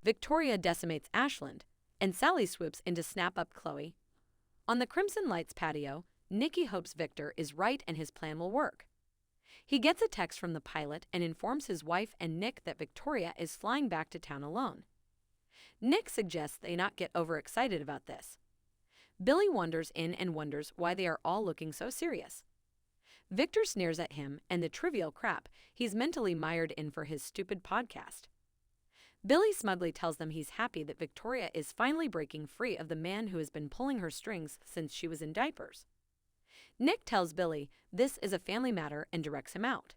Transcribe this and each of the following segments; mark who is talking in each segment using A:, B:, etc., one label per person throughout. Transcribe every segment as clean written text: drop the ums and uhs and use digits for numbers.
A: Victoria decimates Ashland, and Sally swoops in to snap up Chloe. On the Crimson Lights patio, Nikki hopes Victor is right and his plan will work. He gets a text from the pilot and informs his wife and Nick that Victoria is flying back to town alone. Nick suggests they not get overexcited about this. Billy wanders in and wonders why they are all looking so serious. Victor sneers at him and the trivial crap he's mentally mired in for his stupid podcast. Billy smugly tells them he's happy that Victoria is finally breaking free of the man who has been pulling her strings since she was in diapers. Nick tells Billy this is a family matter and directs him out.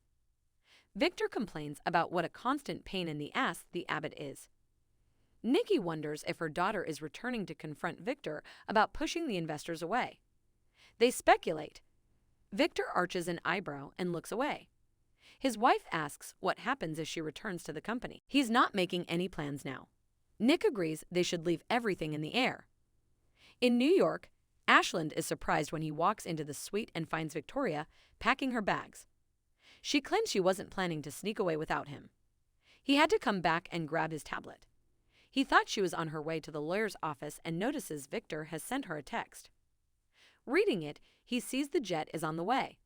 A: Victor complains about what a constant pain in the ass the abbot is. Nikki wonders if her daughter is returning to confront Victor about pushing the investors away. They speculate. Victor arches an eyebrow and looks away. His wife asks what happens if she returns to the company. He's not making any plans now. Nick agrees they should leave everything in the air. In New York, Ashland is surprised when he walks into the suite and finds Victoria packing her bags. She claims she wasn't planning to sneak away without him. He had to come back and grab his tablet. He thought she was on her way to the lawyer's office and notices Victor has sent her a text. Reading it, he sees the jet is on the way.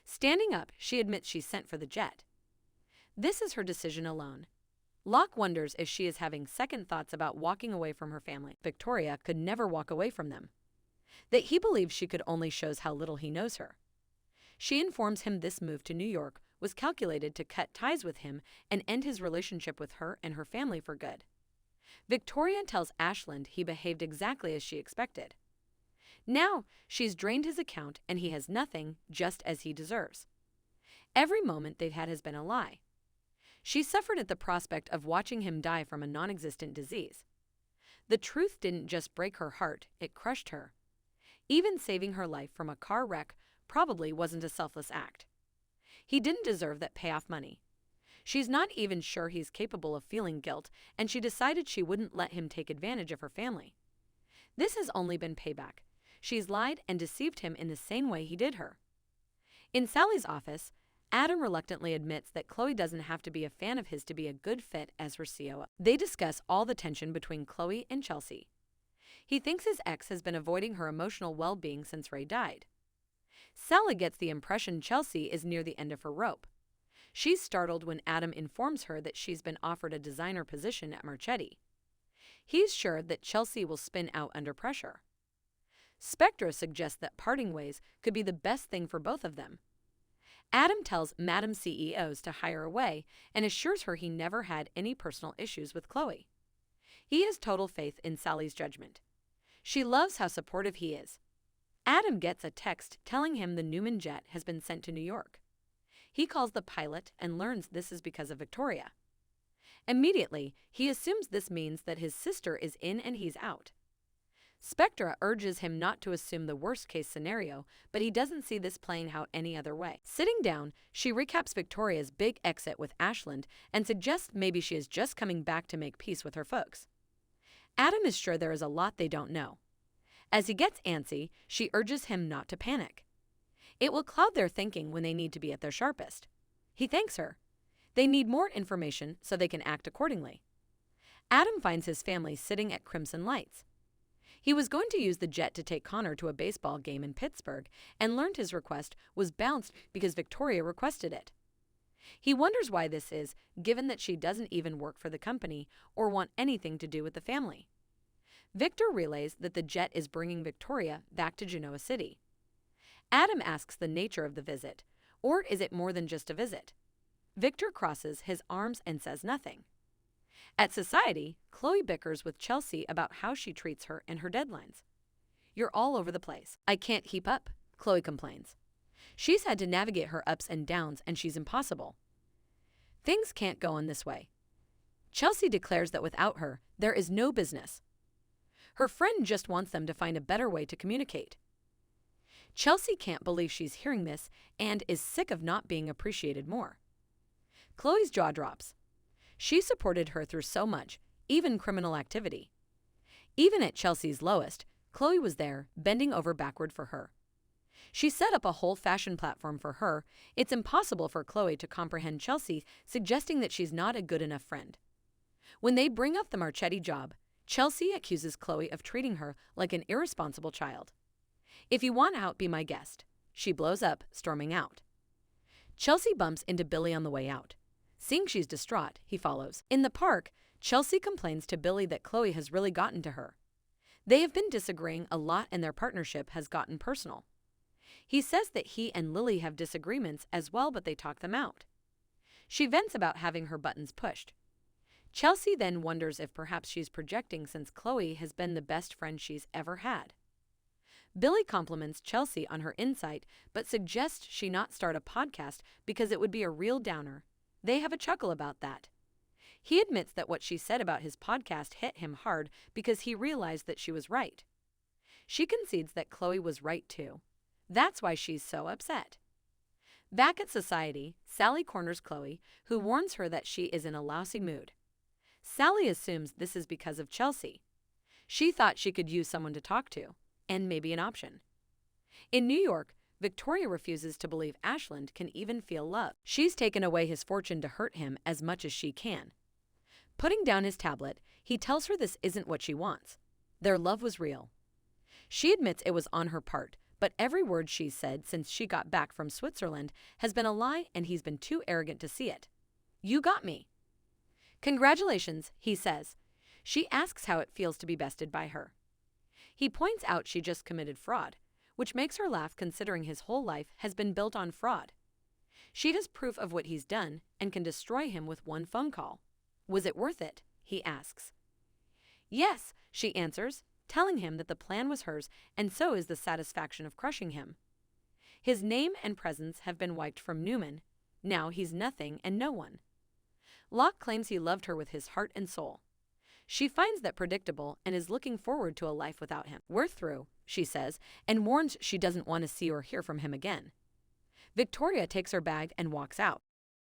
A: Standing up, she admits she sent for the jet. This is her decision alone. Locke wonders if she is having second thoughts about walking away from her family. Victoria could never walk away from them. That he believes she could only shows how little he knows her. She informs him this move to New York was calculated to cut ties with him and end his relationship with her and her family for good. Victoria tells Ashland he behaved exactly as she expected. Now, she's drained his account and he has nothing, just as he deserves. Every moment they've had has been a lie. She suffered at the prospect of watching him die from a non-existent disease. The truth didn't just break her heart, it crushed her. Even saving her life from a car wreck probably wasn't a selfless act. He didn't deserve that payoff money. She's not even sure he's capable of feeling guilt, and she decided she wouldn't let him take advantage of her family. This has only been payback. She's lied and deceived him in the same way he did her. In Sally's office, Adam reluctantly admits that Chloe doesn't have to be a fan of his to be a good fit as her COO. They discuss all the tension between Chloe and Chelsea. He thinks his ex has been avoiding her emotional well-being since Ray died. Sally gets the impression Chelsea is near the end of her rope. She's startled when Adam informs her that she's been offered a designer position at Marchetti. He's sure that Chelsea will spin out under pressure. Spectra suggests that parting ways could be the best thing for both of them. Adam tells Madam CEOs to hire away and assures her he never had any personal issues with Chloe. He has total faith in Sally's judgment. She loves how supportive he is. Adam gets a text telling him the Newman jet has been sent to New York. He calls the pilot and learns this is because of Victoria. Immediately, he assumes this means that his sister is in and he's out. Spectra urges him not to assume the worst-case scenario, but he doesn't see this playing out any other way. Sitting down, she recaps Victoria's big exit with Ashland and suggests maybe she is just coming back to make peace with her folks. Adam is sure there is a lot they don't know. As he gets antsy, she urges him not to panic. It will cloud their thinking when they need to be at their sharpest. He thanks her. They need more information so they can act accordingly. Adam finds his family sitting at Crimson Lights. He was going to use the jet to take Connor to a baseball game in Pittsburgh and learned his request was bounced because Victoria requested it. He wonders why this is, given that she doesn't even work for the company or want anything to do with the family. Victor relays that the jet is bringing Victoria back to Genoa City. Adam asks the nature of the visit, or is it more than just a visit? Victor crosses his arms and says nothing. At Society, Chloe bickers with Chelsea about how she treats her and her deadlines. "You're all over the place. I can't keep up," Chloe complains. She's had to navigate her ups and downs and she's impossible. Things can't go on this way. Chelsea declares that without her, there is no business. Her friend just wants them to find a better way to communicate. Chelsea can't believe she's hearing this and is sick of not being appreciated more. Chloe's jaw drops. She supported her through so much, even criminal activity. Even at Chelsea's lowest, Chloe was there, bending over backward for her. She set up a whole fashion platform for her. It's impossible for Chloe to comprehend Chelsea suggesting that she's not a good enough friend. When they bring up the Marchetti job, Chelsea accuses Chloe of treating her like an irresponsible child. "If you want out, be my guest." She blows up, storming out. Chelsea bumps into Billy on the way out. Seeing she's distraught, he follows. In the park, Chelsea complains to Billy that Chloe has really gotten to her. They have been disagreeing a lot and their partnership has gotten personal. He says that he and Lily have disagreements as well, but they talk them out. She vents about having her buttons pushed. Chelsea then wonders if perhaps she's projecting since Chloe has been the best friend she's ever had. Billy compliments Chelsea on her insight, but suggests she not start a podcast because it would be a real downer. They have a chuckle about that. He admits that what she said about his podcast hit him hard because he realized that she was right. She concedes that Chloe was right too. That's why she's so upset. Back at society, Sally corners Chloe, who warns her that she is in a lousy mood. Sally assumes this is because of Chelsea. She thought she could use someone to talk to, and maybe an option. In New York, Victoria refuses to believe Ashland can even feel love. She's taken away his fortune to hurt him as much as she can. Putting down his tablet, he tells her this isn't what she wants. Their love was real. She admits it was on her part, but every word she's said since she got back from Switzerland has been a lie and he's been too arrogant to see it. "You got me." "Congratulations," he says. She asks how it feels to be bested by her. He points out she just committed fraud, which makes her laugh considering his whole life has been built on fraud. She has proof of what he's done and can destroy him with one phone call. "Was it worth it?" he asks. "Yes," she answers, telling him that the plan was hers and so is the satisfaction of crushing him. His name and presence have been wiped from Newman. Now he's nothing and no one. Locke claims he loved her with his heart and soul. She finds that predictable and is looking forward to a life without him. "We're through," she says, and warns she doesn't want to see or hear from him again. Victoria takes her bag and walks out.